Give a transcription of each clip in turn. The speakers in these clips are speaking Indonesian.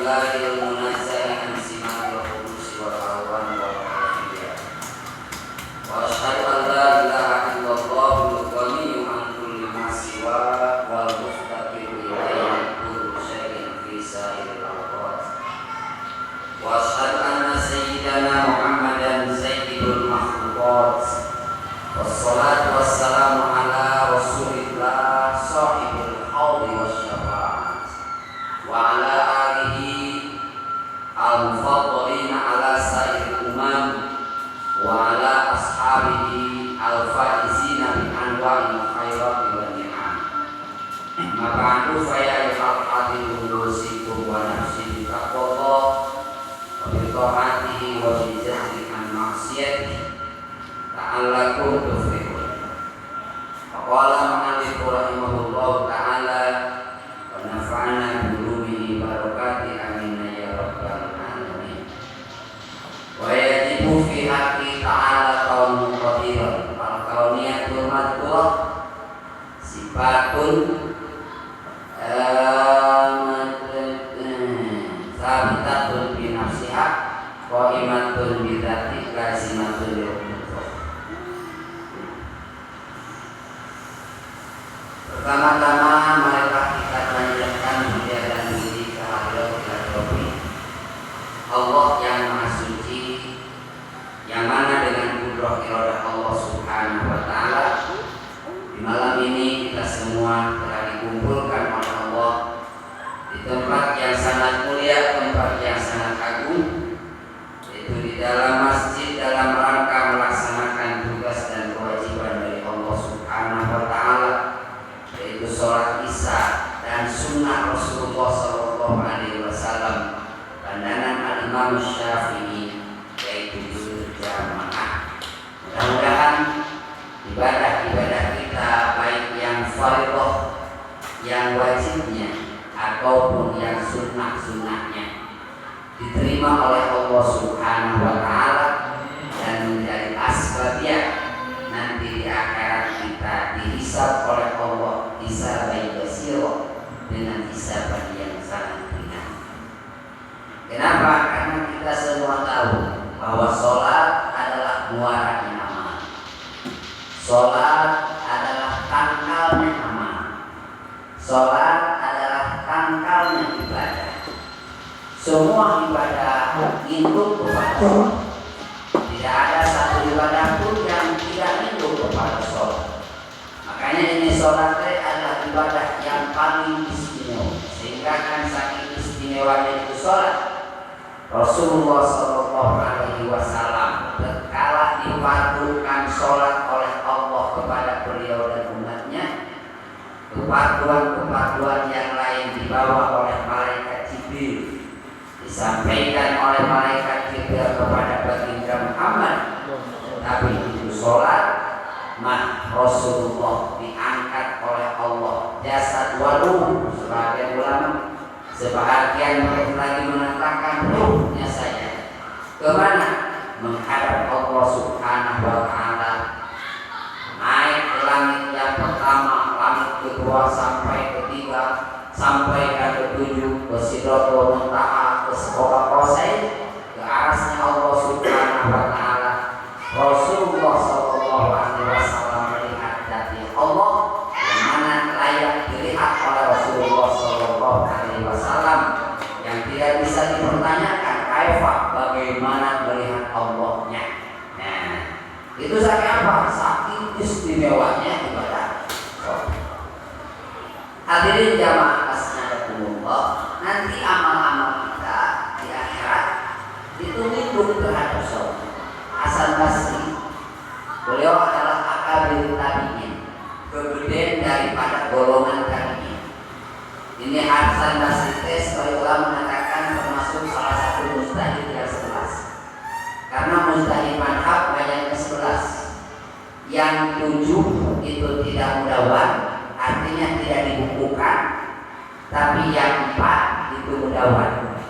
Illahil munazzali an simatil qudusi wal alwan wal kafiyah. Wa asyhadu an la ilaha illallahul ghaniyyu an kulli ma siwa wal muftaqiru ilaihi kullu syai'in fi sa'iril awqat. Wa asyhadu anna sayyidana Muhammadan sayyidul makhluqat. Wassalatu wassalamu ala rasulillah sahibul haudi wasyafa'at wa ala alihi al-mufaddalina ala sa'iril umam wa ala ashabihi al-faizina bi anwa'il khairati wa ni'am. Amma ba'du fa ya ikhwati usikum wa nafsi bi taqwallah wa bi ta'atihi wa bi jahdi an ma'siyatihi ta'allakum tuflihun. Faqala ma'alifu rahimahullahu ta'ala wa nafa'ana bi barakati amin ya rabbal alamin. Wa yajibu fi haqqi ta'ala kaunu qadiran wal kauniyatul madhkurah sifatun sabitatun bi nafsiha qaimatun bi dzati lazimatun lil qudrah. Pertama-tama marilah kita panjatkan puja dan puji kehadirat Allah yang Maha Suci, yang mana dengan kudrah iradah Allah Subhanahu wa taala di malam ini kita semua telah dikumpulkan oleh Allah di tempat yang sangat mulia, tempat yang sangat agung, yaitu di dalam masjid dalam rangka melaksanakan tugas dan kewajiban dari Allah Subhanahu wa taala, yaitu sholat Isya dan sunnah Rasulullah Sallallahu Alaihi Wasallam, pandangan Al-Imam Syafi'i, yaitu juzul jamaah. Mudah-mudahan ibadah-ibadah kita baik yang fardhu, yang wajibnya ataupun yang sunnah-sunnahnya diterima oleh Allah Subhanahu wa taala dan menjadi asbabiyah nanti di akhirat kita dihisab oleh Allah hisaban yasira, dengan hisaban yang sangat ringan. Kenapa? Karena kita semua tahu bahwa sholat adalah muaranya amal. Sholat adalah tangkalnya amal. Sholat adalah tangkalnya ibadah. Semua ibadah induk kepada sholat. Tidak ada satu ibadah pun yang tidak induk kepada sholat. Makanya ini sholat adalah ibadah yang paling istimewa. Sehingga kan saking istimewanya itu sholat, Rasulullah Sallallahu Alaihi Wasallam tatkala difardukan sholat oleh Allah kepada beliau dan umatnya, kefarduan yang lain dibawa oleh malaikat Jibril, disampaikan oleh malaikat Jibril kepada baginda Muhammad. Tapi itu sholat mah Rasulullah diangkat oleh Allah jasad waruh. Sebagian ulama, sebagian lagi mengatakan ruhnya saja kemana? Menghadap Allah Subhanahu wa taala, naik ke langit yang pertama, langit kedua sampai ketiga, sampai ke ketujuh, ke Sidratul Muntaha, ke Sidratul Qasain, ke arasnya Allah Subhanahu wa taala. Rasulullah Sallallahu Alaihi Wasallam melihat dari Allah yang mana layak dilihat oleh Rasulullah Sallallahu Alaihi Wasallam, yang tidak bisa dipertanyakan kaifa, bagaimana melihat Allahnya. Nah, itu saking apa? Saking istimewanya ibadah. Hadirin jamaah asnadakumullah, nanti amal-amal kita di akhirat itu lindung terhadap sholat. Hasan Basri, beliau adalah akabir tabi'in, kegedean daripada golongan tabi'in. Ini Hasan Basri sebagai ulama mengatakan termasuk salah satu mujtahid yang 11. Karena mujtahid madhab banyaknya 11. Yang 7 itu tidak mudawan, artinya tidak dibukukan. Tapi yang 4 itu mudawan.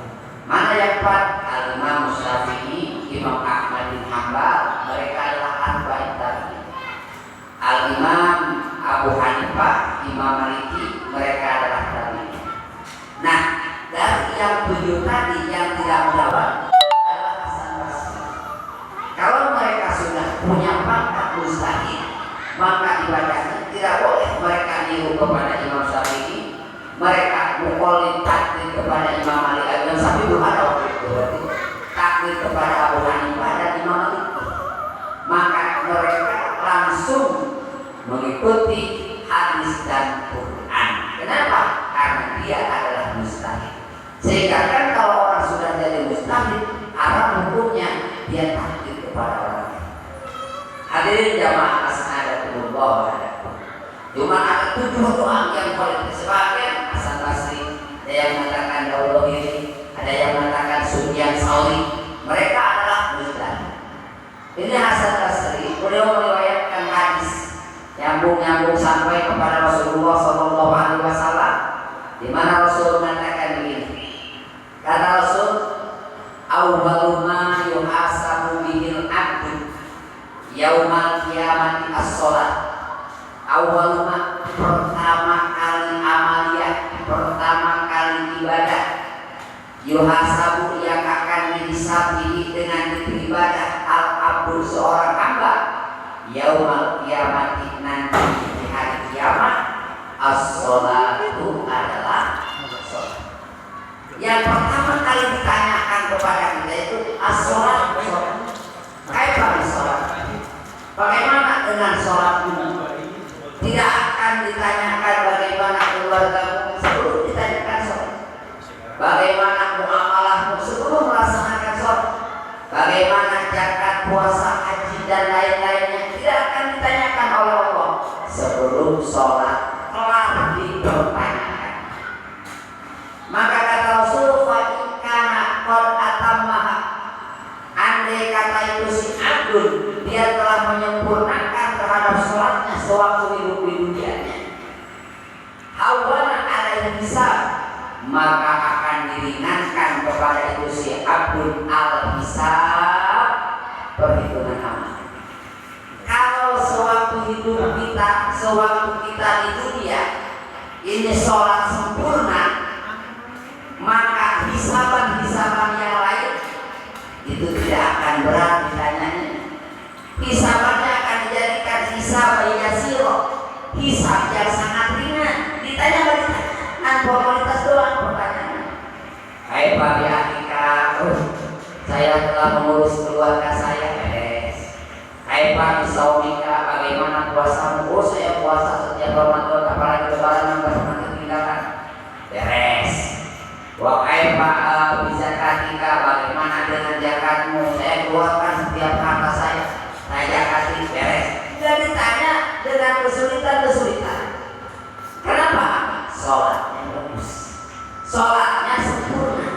Mana yang 4? Al-Imam Syafi'i, Imam Ahmad bin Hanbal, mereka adalah arba'in tabi'in. Al-Imam Abu Hanifah, Imam Maliki, mereka adalah tabi'in. Nah, dari yang 7 tadi yang tidak menjawab adalah Hasan Basri. Kalau mereka sudah punya pangkat mustahil, maka ibadahnya tidak boleh mereka niru kepada Imam Syafi'i, mereka mukolin taklid kepada Imam Malik. Imam Syafi'i belum ada waktu itu, berarti taklid kepada Abu Hanifah dan Imam Malik. Maka mereka langsung mengikuti hadis dan Quran. Kenapa? Karena dia adalah mustahil. Sehingga kan kalau orang sudah jadi mustahil, haram hukumnya dia taklid kepada orang lain. Hadirin jamaah asnadatullah. Cuma ada 7 doa yang boleh disebutkan. Hasan Basri, ada yang mengatakan Daud ini, ada yang mengatakan Sufyan Tsauri. Mereka adalah mustahil. Ini Hasan Basri, beliau meriwayatkan hadis nyambung sampai kepada Rasulullah SAW, di mana Rasul mengatakan begini. Kata Rasul, awwalu ma yuhasabu bihil abdu yaumal qiyamati as-shalat. Awwalu ma, pertama kali amaliyah, pertama kali ibadah, yuhasabu yang akan dihisabi dengan ibadah al-abdu seorang hamba yaumal qiyamati, nanti di hari kiamat, as-sholatu adalah sholat. Yang pertama kali ditanyakan kepada kita itu as-sholat. Kapan sholat? Bagaimana dengan sholatmu? Tidak akan ditanyakan bagaimana keluargamu sebelum ditanyakan sholat. Bagaimana muamalahmu sebelum melaksanakan sholat. Bagaimana zakat, puasa, haji dan lain-lainnya tidak akan ditanyakan oleh Allah sebelum sholat telah dipertanyakan. Maka kata Rasul, fa'ikana qad atammaha, andai kata itu si abdul dia telah menyempurnakan terhadap sholatnya sewaktu hidup di dunianya, hawana alaihi hisab, maka akan diringankan kepada itu si abdul al-hisab, perhitungan amal. Kalau sewaktu hidup kita, sewaktu kita di dunia ini sholat sempurna, maka hisaban-hisaban yang lain itu tidak akan berat ditanyanya. Hisabannya akan dijadikan hisab yasiro, hisab yang sangat ringan. Ditanya formalitas doang pertanyaannya. Hai Pak Biatika, saya telah mengurus keluarga saya, beres. Hai Pak Isaumika, bagaimana puasamu? Oh, saya puasa setiap Ramadan, apalagi lebaran yang pernah ketinggalan, beres. Wahai Pak Bizakatika, bagaimana dengan zakatmu? Saya keluarkan setiap harta saya zakati, beres. Tidak ditanya dengan kesulitan-kesulitan. Kenapa? Sholatnya bagus, sholatnya sempurna.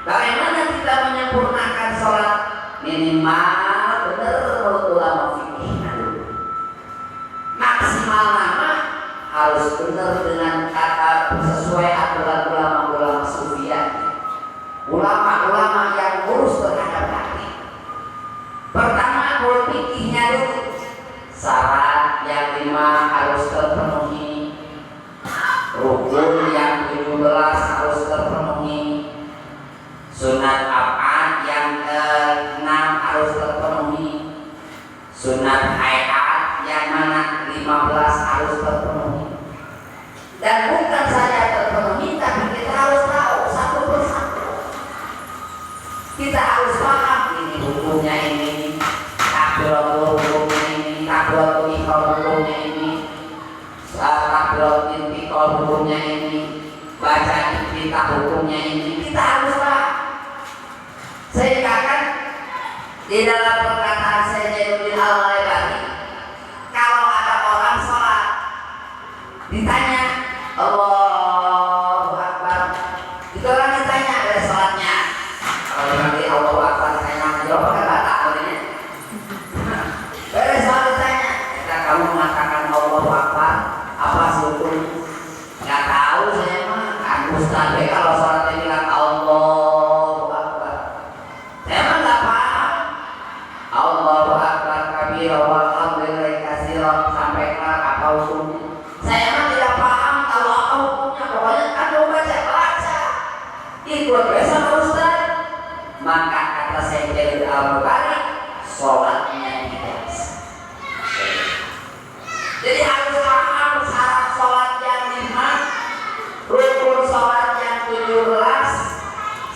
Bagaimana kita menyempurnakan sholat? Minimal benar menurut ulama fikih. Maksimal nama harus benar dengan kata sesuai aturan ulama-ulama sufiah, ulama-ulama yang ngurus terhadap hati. Pertama, fikihnya dulu. Syarat yang 5 harus terpenuhi, rukun yang 17 harus terpenuhi, sunat af'al yang 6 harus terpenuhi, sunat hayat yang mana 15 harus terpenuhi. Dan bukan saja terpenuhi, tapi kita harus tahu satu persatu. Kita harus paham ini hukumnya ini, takbiratul hukumnya ini, takbiratul ihram hukumnya ini, takbiratul intiqal hukumnya ini, baca iftitah hukumnya ini. Kita harus paham. Sehingga kan di dalam perkataan Sayyidina Al-Albani, kalau ada orang sholat ditanya Allahu Akbar, itu orang ditanya dari sholatnya. Kalau nanti Allahu Akbar saya jawab kan nggak tahu ini. Dari sholat ditanya, kita kamu mengatakan Allahu Akbar apa sih hukum? Nggak tahu saya mah. Kan Ustaz kalau sholatnya bilang Allahu Akbar, saya mah nggak paham. ikut besok Ustaz, maka kata Syekh Jalil Al-Bukhari, sholatnya tidak sah. Jadi harus paham syarat sholat yang 5, rukun sholat yang 17,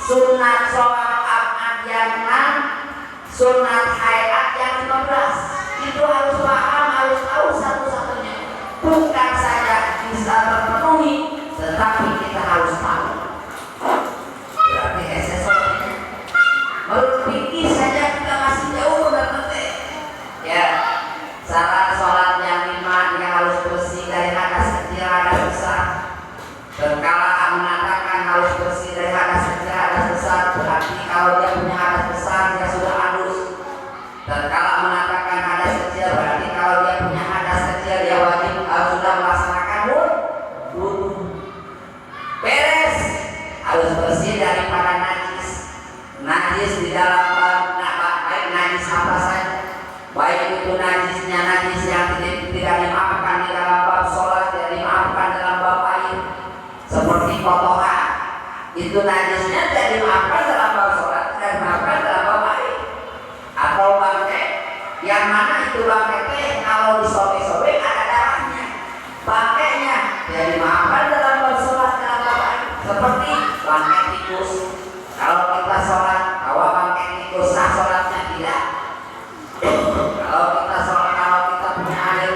sunat sholat abad yang 6, sunat hayat yang 15. Itu harus paham, harus tahu satu-satunya. Bukan saja bisa terpenuhi, tetapi kita harus tahu. Berarti SSO-nya menurut fikih saja kita masih jauh berarti. Ya, syarat sholat yang 5, dia harus bersih dari hadas kecil, hadas besar. Tatkala mengatakan harus bersih dari hadas kecil, hadas besar, berarti kalau dia punya hadas besar dia sudah halus. Tatkala mengatakan hadas kecil, berarti kalau dia punya hadas kecil dia wajib harus sudah melaksanakan wudu. Beres, harus bersih daripada najis di dalam baik najis apa saja, baik itu najisnya najis yang tidak dimaafkan di dalam bab sholat, tidak dimaafkan dalam bab air, seperti kotoran itu najisnya tidak dimaafkan dalam bab sholat, tidak dimaafkan dalam bab air. Atau bangkai yang mana itu bangkai kalau disobek-sobek ada darahnya, bangkainya tidak dimaafkan dalam bab sholat, dalam bab air, seperti bangkai tikus. Kalau kita sholat bawa bangkai tikus sah sholatnya? Tidak. Kalau kita sholat, kalau kita punya air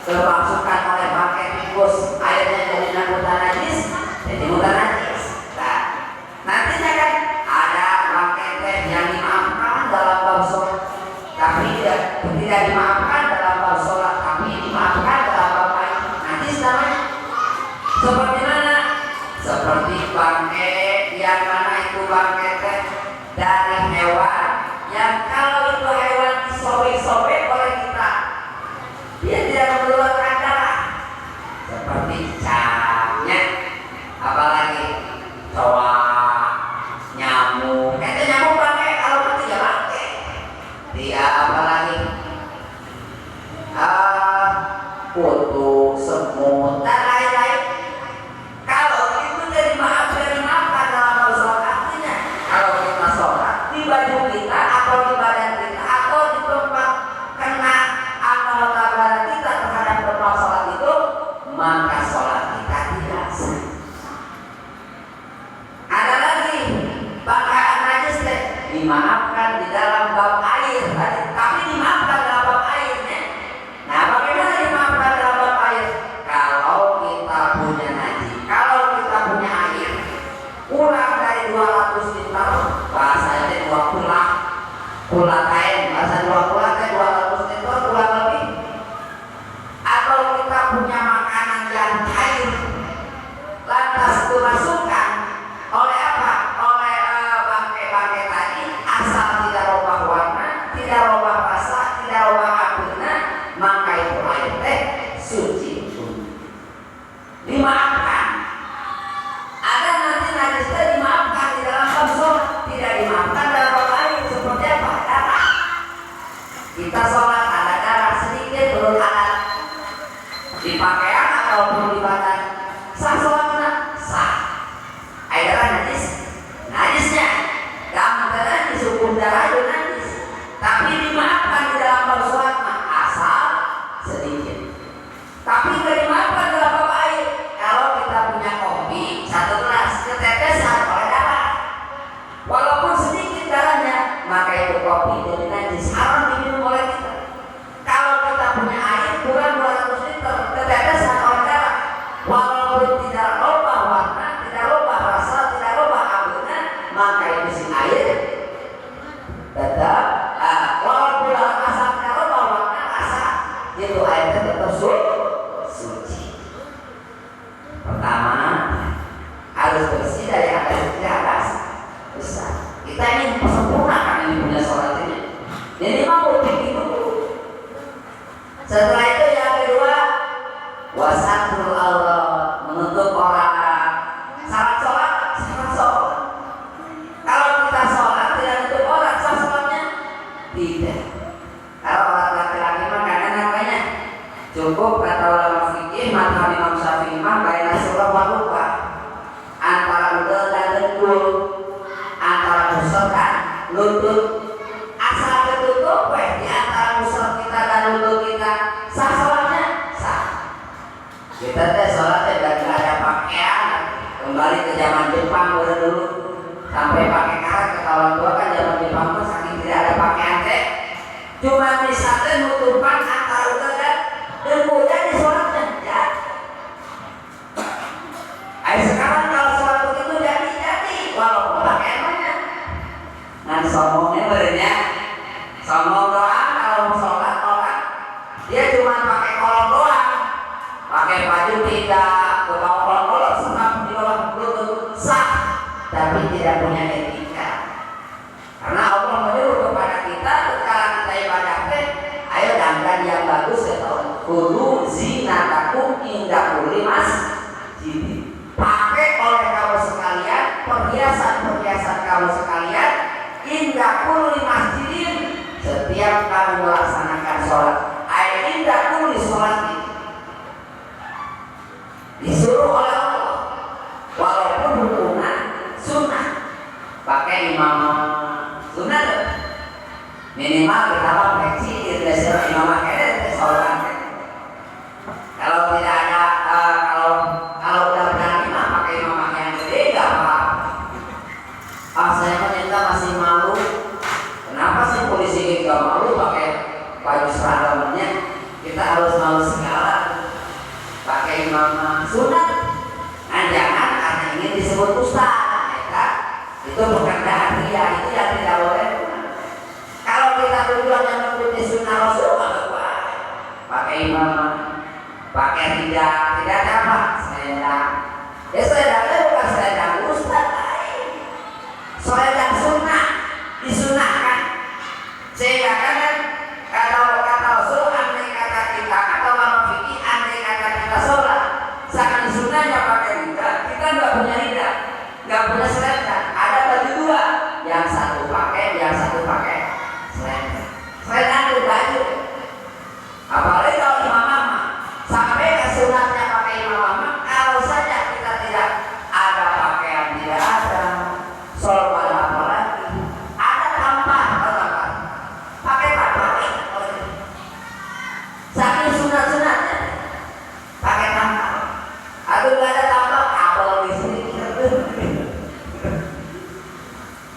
kemasukan oleh bangkai tikus, airnya jadi mudah najis, jadi mudah najis. Nah, nantinya kan ada bangkai teh yang dimaafkan dalam bab sholat, tapi tidak dimaafkan dalam bab sholat, tapi dimaafkan dalam bab air. Najis namanya. Seperti mana? Seperti bangkai yang mana itu bangkai teh dari hewan yang kalau itu hewan disobek-sobek oleh kita dia tidak mengeluarkan darah, seperti cacatnya, apalagi cowok, nyamuk. Itu nyamuk bangkai, kalau mati ya bangkai. Dia apalagi kutu, semut dan lain-lain. Kalau itu dari dimaafkan dalam sholat, artinya kalau kita sholat di baju kita atau di badan kita atau di tempat kena anggota badan kita terhadap tempat sholat itu, maka sholat kita tidak sah. Ada lagi pakaian najis dimaafkan di dalam bab air, tapi dimaafkan dalam bab airnya. Nah, bagaimana dimaafkan dalam bab air? Kalau kita punya najis, kalau kita punya air kurang dari 200 liter, bahasanya 2 pula kain, bahasa 2 pula kain 200 liter kurang lebih. Atau kita punya makanan yang cair, lantas dimasukkan oleh apa? Oleh bangkai-bangkai tadi, asal tidak rubah warna, tidak rubah rasa, tidak rubah akhirnya, maka itu air teh suci, dimaafkan. Ada nanti najis teh dimaafkan di dalam bab sholat, tidak dimaafkan dalam bab air. Seperti apa? Darah. Kita sholat ada darah sedikit turun alat di pakaian ataupun di badan, sah sholatnya? Sah. Air darah najis, najisnya gampang najis, hukum darah itu najis, tapi dimaafkan di dalam bab sholat asal sedikit. Tapi tidak dimaafkan dalam bab air. Kalau kita punya kopi 1 gelas ketetesan oleh darah, walaupun sedikit darahnya, maka itu kopi jadi najis, haram diminum oleh kita. Kalau kita punya air kurang 200 liter ketetesan oleh darah, walaupun tidak rubah warna, tidak rubah rasa, tidak rubah akhirnya, maka itu si air tetap walaupun asal tidak rubah warna rasa, itu airnya tetap suci. Pertama, harus bersih dari atas ke atas besar. Kita ingin sempurnakan ini punya sholat ini. Ini mau bikin dulu. Setelah itu yang kedua, wasatul aurat, menutup aurat. Syarat sholat, syarat sholat. Kalau kita sholat tidak nutup aurat, sah sholatnya? Tidak. Kalau orang laki-laki mah kadang namanya cukup kata ulama fikih, mazhab Imam Syafi'i mah baina surah wa rupa, antara udel dan dengkul. Jepang dulu sampai pakai karet ke orang tua kan zaman Jepang pun saking tidak ada pakaian teh cuma misalnya nutupan antara udah dan kemudian di sholatnya ya. Sekarang kalau sholat begitu jadi walaupun pakaian banyak nah sombongnya berenya sombong doang kalau mau sholat orang dia cuma pakai kolor doang pakai baju tidak ke bawah kolor sebab di bawah lutut sah tapi tidak punya etika karena Allah menyuruh kepada kita ketika kita ibadah ayo dandan yang bagus ya tahun kudu zinatakum inda kulli masjid pakai oleh kamu sekalian perhiasan kamu sekalian inda kulli masjidin setiap kamu melaksanakan sholat ayo inda kulli sholat disuruh oleh Allah walaupun hukuman sunnah pakai imam sunnah minimal kita koreksi desa imam akhirnya sholat kalau tidak ada kalau udah berani mah pakai imam yang gede gak apa saya ternyata masih malu kenapa sih polisi gak malu pakai baju seragamnya kita harus malu segala pakai imam sunat nah jangan karena ingin disebut ustaz ya, itu bukan ria itu yang tidak boleh kalau kita tujuannya mengikuti sunnah Rasul pakai imam pakai tidak ada apa selendang ya selendangnya bukan selendang ustaz lain selendang sunnah disunahkan sehingga kan kata Rasul andai kata kita atau ulama fikih andai kata kita sholat saking sunnahnya pakai lidah kita nggak punya lidah nggak punya selendang ada baju dua yang satu pakai selendang itu baju apalagi kalau imam mama sampai ke sunatnya pakai imam mama kalau saja kita tidak ada pakaian tidak ada sholat pada apa lagi ada tampar pakai saking sunat-sunatnya pakai tampar atau nggak ada tampar apel di sini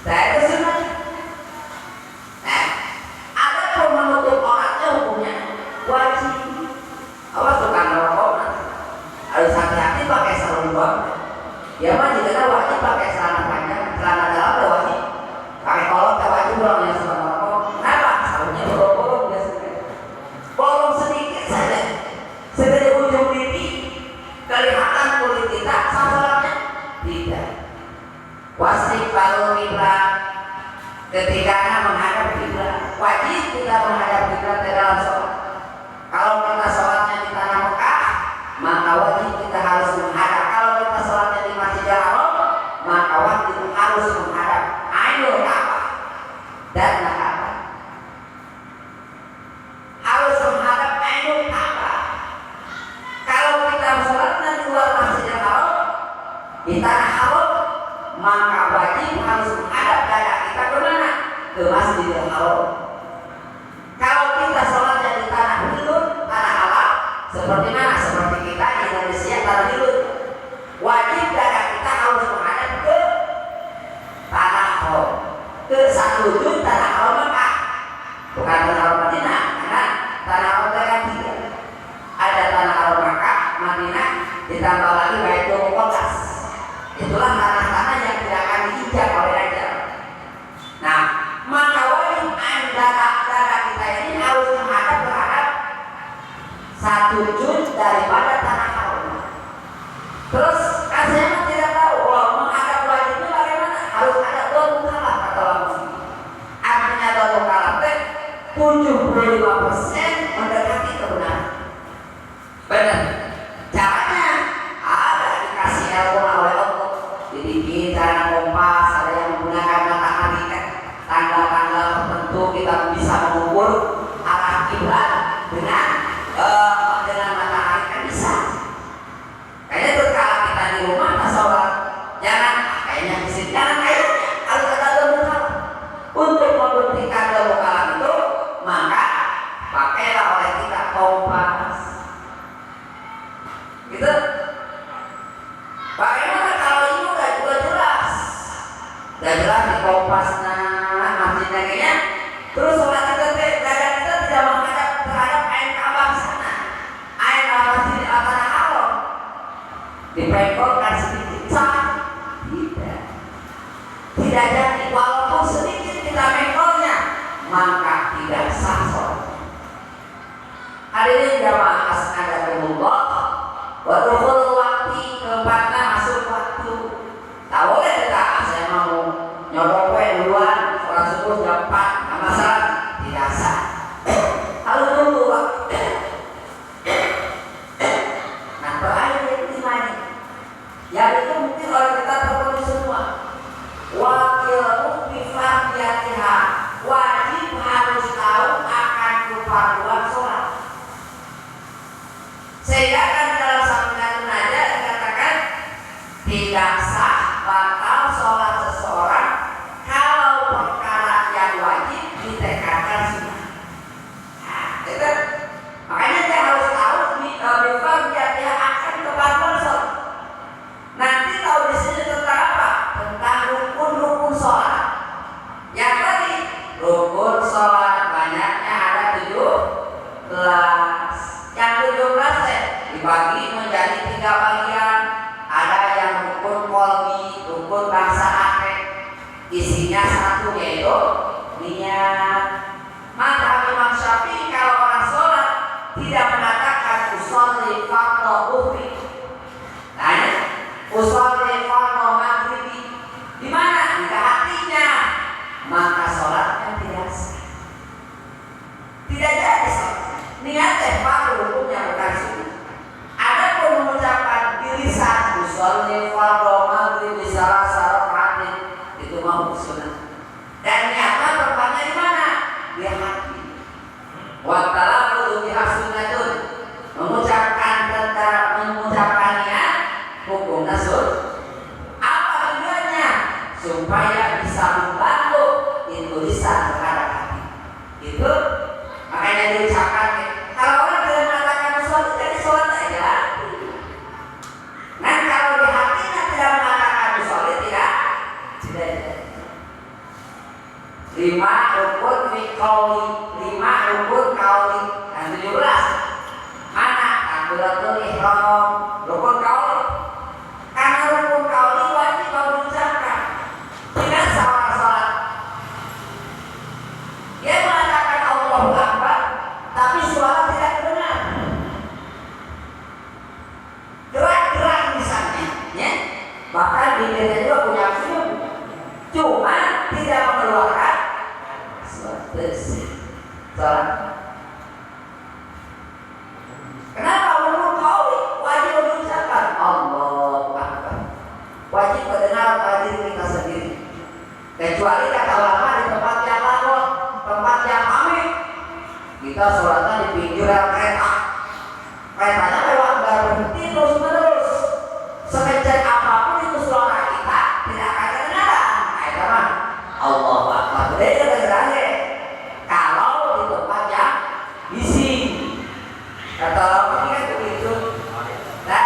nah itu sunat ada pun menutup auratnya hukumnya wajib awas tukang rokok harus hati-hati pakai sarung banget ya mah jika wajib pakai celana panjang celana dalam ya wajib pakai kolor ya wajib pulang yang suka rokok kenapa sarungnya bolong-bolong biasanya bolong sedikit saja segede ujung pipi kelihatan kulit kita sasarannya tidak wajib kalau kiblat ketika menghadap kiblat wajib kita menghadap kiblat dalam sholat kalau kita sholatnya di tanah Mekah maka wajib kita harus menghadap kalau kita sholatnya di Masjidil Haram maka wajib harus menghadap Ainul Ka'bah dan Ka'bah harus menghadap Ainul Ka'bah kalau kita sholatnya di luar Masjidil Haram di tanah Haram maka wajib harus menghadap dada kita kemana? Ke Masjidil Haram kalau kita sholatnya di tanah hilut, tanah halal seperti mana? Seperti kita di Indonesia tanah hilut wajib dada kita harus menghadap ke tanah haram ke satu wujud tanah haram Mekah bukan tanah haram Madinah karena tanah haram kan tiga ada tanah haram Mekah, Madinah ditambah lagi Baitul Muqaddas itulah tanah-tanah yang tidak akan diinjak oleh dajjal nah maka wajib dada kita ini harus menghadap terhadap satu wujud daripada tanah haram. Terus saya tidak tahu menghadap wajibnya bagaimana harus ada dua kalah kata orang artinya dua kalah 75% mendekati kebenaran benar caranya ada dikasih ilmu oleh Allah dibikin cara kompas ada yang menggunakan matahari tanggal-tanggal tertentu kita bisa mengukur arah kiblat dengan matahari kan bisa kayaknya itu kalau kita di rumah tak sholat jangan kayaknya di sini jangan kayaknya harus ada dua kalah untuk membuktikan dua kalah itu maka pakai kompasna masjidnya kayaknya. Terus sholat kita dada kita tidak menghadap terhadap ain Ka'bah sana. Ain masjid Al Haram dipengkolkan sedikit sah. Tidak jadi, walaupun sedikit kita mengkolnya maka tidak sah sholat. Hadirin jamaah asnadakumullah, wa dukhul waktu keempatnya masuk waktu. Tak boleh kita saya mau nyodok duluan sholat subuh jam 4 nggak masalah, tidak sah. Harus tunggu waktu. Nah terakhir yang kelima ini, yang itu mungkin oleh kita terpenuhi semua. Wakil mukti fardiyatiha, wajib harus tahu akan kefarduan sholat. Sehingga kan dalam sabda aja dikatakan tidak sah batal sholat seseorang kalau perkara yang wajib ditekadkan sunnah. Nah, itu makanya dia harus tahu dia akan kefarduan sholat. Nanti tahu di sini tentang apa? Tentang rukun-rukun sholat. Yang tadi rukun sholat banyaknya ada 17. Yang 17 dibagi menjadi 3 bagian. Ada yang rukun qalbi, rukun bahasa akhir. Isinya satu yaitu niat. Maka Imam Syafi'i kalau orang sholat tidak mengatakan usolli fardhu dhuhri. Tanya, usolli fardhu maghribi. Di mana? Di hatinya. Maka sholatnya tidak sah. Tidak jadi sholat. Niatnya fardu hukumnya bukan sunnah. Ada pun mengucapkan di lisan usolli fardhu maghribi salah rakaat itu mau sunnah. Dan niatnya tempatnya di mana? Di hati. Wa talaffuzu biha sunnatun. Mengucapkan niat hukumnya sunnah. Apa tujuannya? Supaya bisa membantu itu lisan terhadap hati. Itu makanya diucapkan. Kalau orang tidak mengatakan sholat, jadi sholat aja. Nah kalau di hatinya tidak mengatakan sholat, tidak. 5 rukun qauli, 5 rukun qauli. Dan 17 mana? Takbiratul ihram, rukun qauli. Karena rukun qauli wajib diucapkan. Tidak salah sholat. Dia mengatakan Allahu Akbar, tapi suara tidak terdengar. Gerak-gerak misalnya, ya. Bahkan bibirnya juga punya film, cuma tidak mengeluarkan suara. Kenapa menurut qauli wajib diucapkan Allahu Akbar? Wajib mendengar diri kita sendiri. Kecuali kata ulama di tempat yang lain, tempat yang amik, kita sholatnya di pinggiran kereta. Keretanya lewat nggak berhenti terus menerus. Sekecil apapun itu suara kita tidak akan kedengaran. Nah itu mah Allahu Akbar. Jadi kedengarannya. Kalau di tempat yang bising, kata ulama kan begitu. Nah,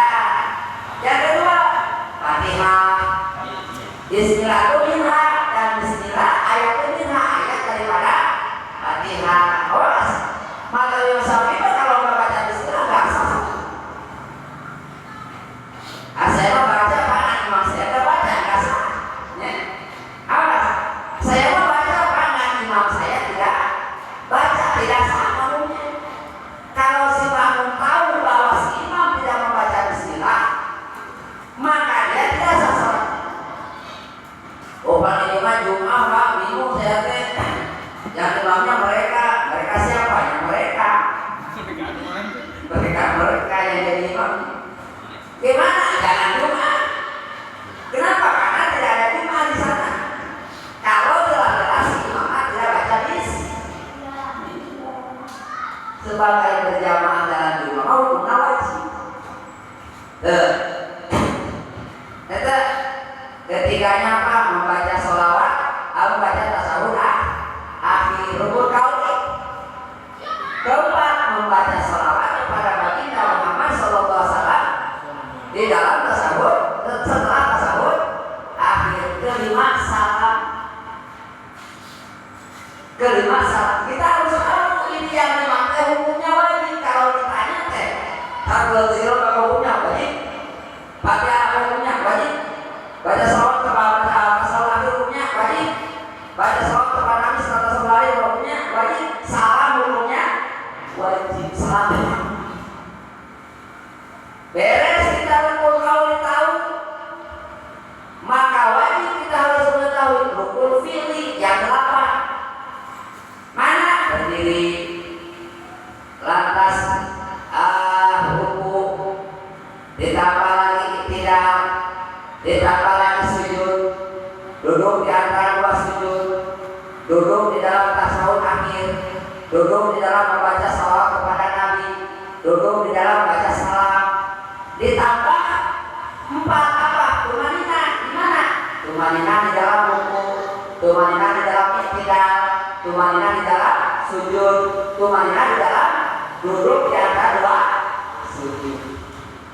yang kedua Fatihah, Bismillah itu minha, dan Bismillah ayat itu minha, ayat daripada Fatihah. Awas, maka yang Syafi'i kalau nggak baca Bismillah nggak sah. Saya mau baca pangan imam saya nggak baca nggak sah. Ya, awas, saya mau baca pangan imam saya tidak baca tidak sah makmumnya. Kalau si makmum tahu bahwa si imam tidak membaca Bismillah, maka dia tidak sah sholat. Oh Pak ini mah Jumat Pak bingung saya teh. Yang imamnya mereka siapa? Yang mereka yang jadi imam. Gimana? Jangan Jumat. Kenapa? Karena tidak ada Jumat di sana. Kalau jelas-jelas imamnya tidak baca Bismillah. Sebagai berjamaah dalam Jumat hukumnya wajib. Ketiganya apa? Membaca sholawat, membaca tasawuf akhir rukun qauli. Keempat, membaca sholawat kepada baginda Muhammad SAW di dalam tasawuf. Setelah tasawuf akhir. Kelima, salam. Kelima, syarat kita harus tahu ini yang memang hukumnya wajib. Kalau ditanya takbiratul ihram apa hukumnya wajib? Pakai apa hukumnya wajib? Baca salawat kepada Rasulullah hukumnya wajib. Baca salawat kepada Nabi sallallahu alaihi wasallam hukumnya wajib. Salam hukumnya wajib. Salam. Beres kita rukun kauli tahu, maka wajib kita harus mengetahui rukun fi'li yang 8. Mana? Berdiri, lantas ruku, ditambah lagi iktidal, ditambah lagi sujud, duduk di antara dua sujud, duduk di dalam tasawuf akhir, duduk di dalam membaca salawat kepada Nabi, duduk di dalam baca salam, ditambah 4 apa? Tumanina. Di mana? Tumanina di dalam ruku, tumanina di dalam iktidal, tumanina di dalam sujud, tumanina di dalam duduk di antara dua sujud.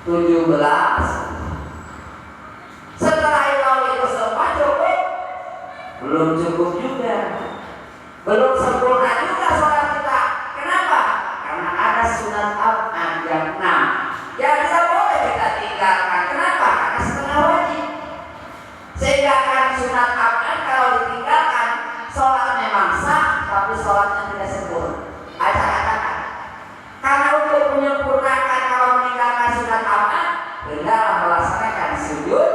17. Setelah itu semua cukup? Belum cukup juga. Belum sempurna juga sholat kita. Kenapa? Karena ada sunat ab'ad yang 6 yang tidak boleh kita tinggalkan. Kenapa? Karena setengah wajib. Sehingga kan sunat ab'ad kalau ditinggalkan sholat memang sah, tapi sholatnya tidak sempurna. Acak-acakan. Karena untuk menyempurnakan kalau meninggalkan sunat ab'ad, hendaklah melaksanakan sujud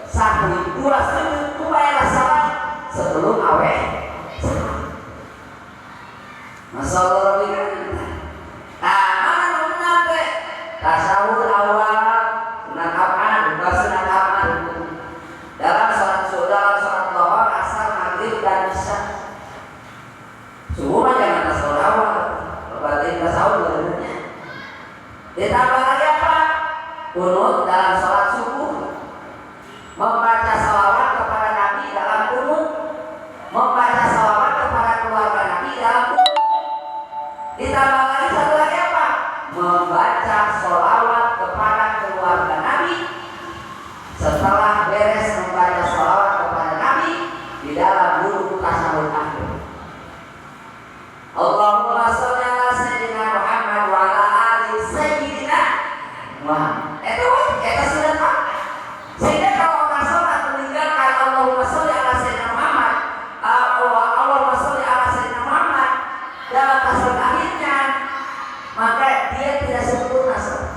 sahwi 2 sujud kubaylah salat sebelum aweh. Masyaallah kita. Nah, mana menang teh? Tasawuf awal sunat ab'ad, bukan sunat ab'ad. Dalam sholat zuhur, asar, maghrib dan isya. Subuh mah jangan tasawuf awal. Berarti tasawuf benernya. Ditambah lagi apa? Kunut dalam sholat subuh. Membaca salawat kepada Nabi dalam kunut. Membaca salawat kepada keluarga Nabi dalam kunut. Ditambah lagi satu lagi apa? Membaca salawat kepada keluarga Nabi setelah beres membaca salawat kepada Nabi di dalam duduk tasawuf akhir. Allahumma sholli ala sayyidina Muhammad wa ala ali sayyidina Muhammad. Itu sudah tak. Sehingga kalau orang sholat meninggalkan Allahumma sholli ala sayyidina Muhammad, Allahumma sholli ala sayyidina Muhammad dalam tasawuf akhirnya, maka dia tidak sempurna sholat.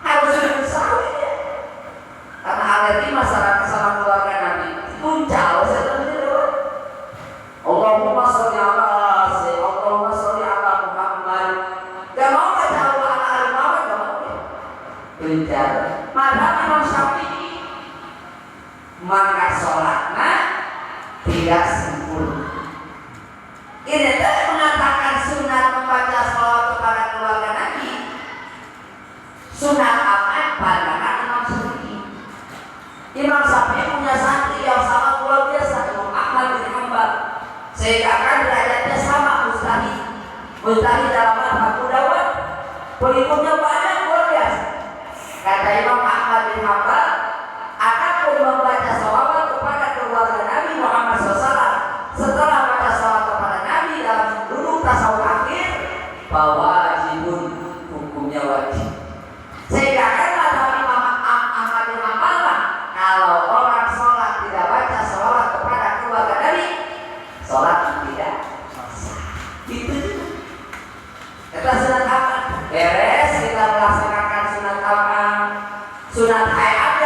Harus berusaha ya. Karena alergi masyarakat sama keluarga Nabi muncul seperti itu. Allahumma sholli ala sayyidina, Allahumma sholli ala Muhammad. Gak mau baca Allah ala Muhammad, gak mau ya. Muncul. Madhab Imam Syafi'i, maka sholatnya tidak sempurna. Ini tuh mengatakan sunat membaca salawat kepada keluarga Nabi. Sunat apa? Pandangan Imam Syafi'i. Imam Syafi'i punya santri yang sangat luar biasa, Imam Ahmad bin Hanbal. Sehingga kan derajatnya sama mustahid. Mustahid dalam Abu Dawud. Pengikutnya banyak luar biasa. Kata Imam Ahmad bin Hanbal, adapun membaca salawat kepada keluarga Nabi Muhammad SAW setelah baca salawat kepada Nabi dalam duduk tasawuf akhir, wajibun, hukumnya wajib. Sehingga kan kata Imam Ahmad bin Hanbal, kalau orang sholat tidak baca salawat kepada keluarga Nabi, sholat tidak sah. Itu juga. Kita sunat apa? Beres kita melaksanakan sunat apa? Sunat hayat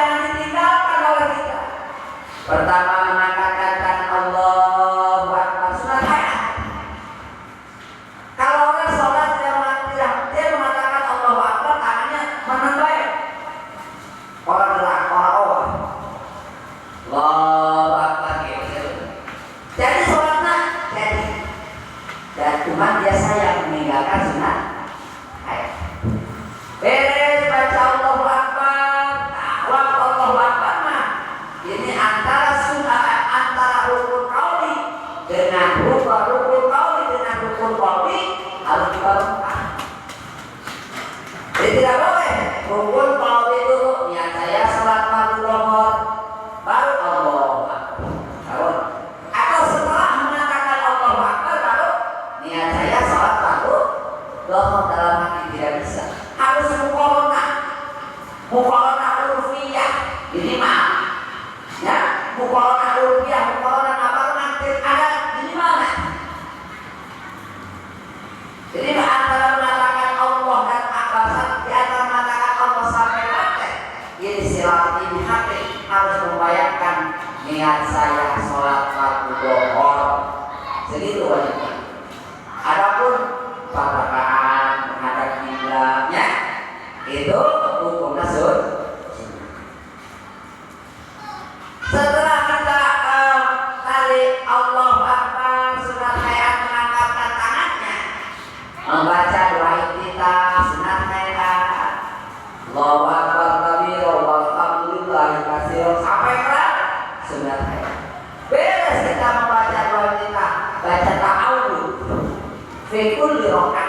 rupiah orang apa nanti ada di mana? Jadi antara mengatakan Allah dan akal di antara mengatakan Allah sampai mati. Jadi silat ini hati harus membayangkan niat saya sholat waktu dohor. Segitu wajibnya. Adapun rakaat menghadap kiblatnya itu hukumnya setelah kita tadi Allah Akbar sunat hayat mengangkatkan tangannya membaca doa kita sunat hayat Allahu Akbar kabira walhamdulillahi katsiran sampai ke sunat hayat. Beres kita membaca doa kita baca ta'awudz fi kulli rakaat